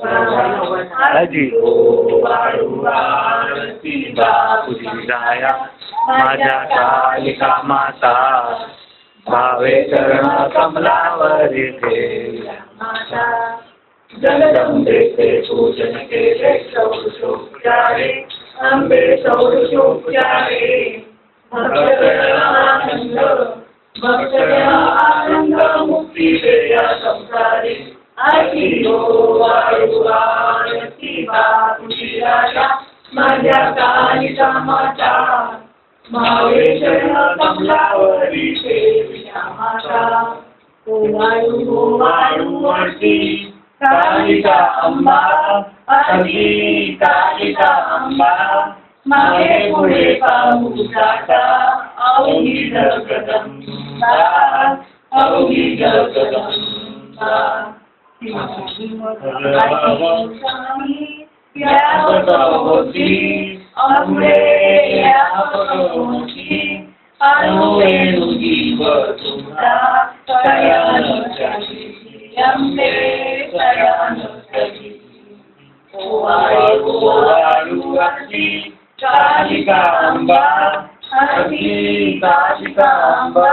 अजी ओ वाळू आरती बापुजी राया माझ्या कालिका माता भावे चरण कमलावरी ठेवल्या माता जगदंबेचे पूजन केले षोडशोपचारे अंबे षोडशोपचारे भक्तजन आनंद मुक्ती देया संसारी आरती ओ वाळू आरती बापुजी राया माझ्या कालिका माता भावे चरण कमलावरी ठेवल्या माता ओ वाळू आरती कालिका अंबा आरती कालिका अंबा मागे पुढे पाहू जाता अवघी जगदंबा अवघी जगदंबा होती अमरे होती अनुवेणु जीव तुझा शयन अंबे शयन वाळू आरती कालिका अंबा आरती कालिका अंबा